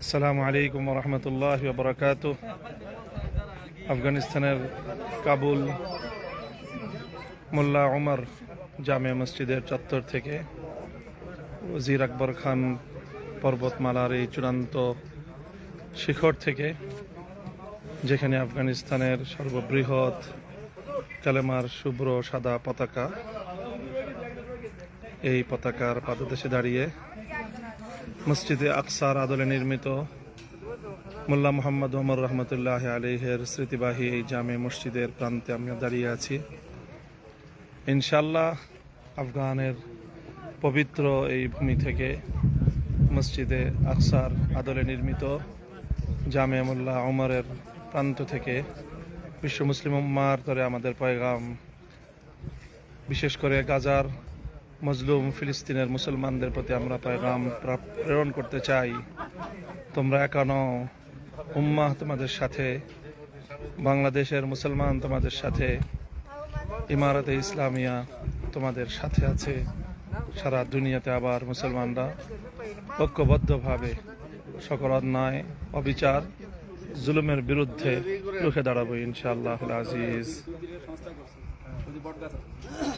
আসসালামু আলাইকুম রহমতুল্লাহ বারাকাতু। আফগানিস্তানের কাবুল মোল্লা ওমর জামিয়া মসজিদের চত্বর থেকে ওজির আকবর খান পর্বতমালার এই চূড়ান্ত শিখর থেকে, যেখানে আফগানিস্তানের সর্ববৃহৎ কালেমার শুভ্র সাদা পতাকা, এই পতাকার পাদদেশে দাঁড়িয়ে মসজিদে আকসার আদলে নির্মিত মোল্লা মোহাম্মদ ওমর রহমতুল্লাহ আলাইহের স্মৃতিবাহী এই জামে মসজিদের প্রান্তে আমরা দাঁড়িয়ে আছি। ইনশাল্লাহ আফগানের পবিত্র এই ভূমি থেকে মসজিদে আকসার আদলে নির্মিত জামে মোল্লা ওমরের প্রান্ত থেকে বিশ্ব মুসলিম উম্মার তরে আমাদের পয়গাম, বিশেষ করে গাজার মজলুম ফিলিস্তিনের মুসলমানদের প্রতি আমরা পয়গাম প্রেরণ করতে চাই। তোমরা একা নও, উম্মাহ তোমাদের সাথে, বাংলাদেশের মুসলমান তোমাদের সাথে, ইমারতে ইসলামিয়া তোমাদের সাথে আছে। সারা দুনিয়াতে আবার মুসলমানরা ঐক্যবদ্ধভাবে সকল অন্যায়, অবিচার, জুলুমের বিরুদ্ধে রুখে দাঁড়াবো ইনশাআল্লাহ আজিজ।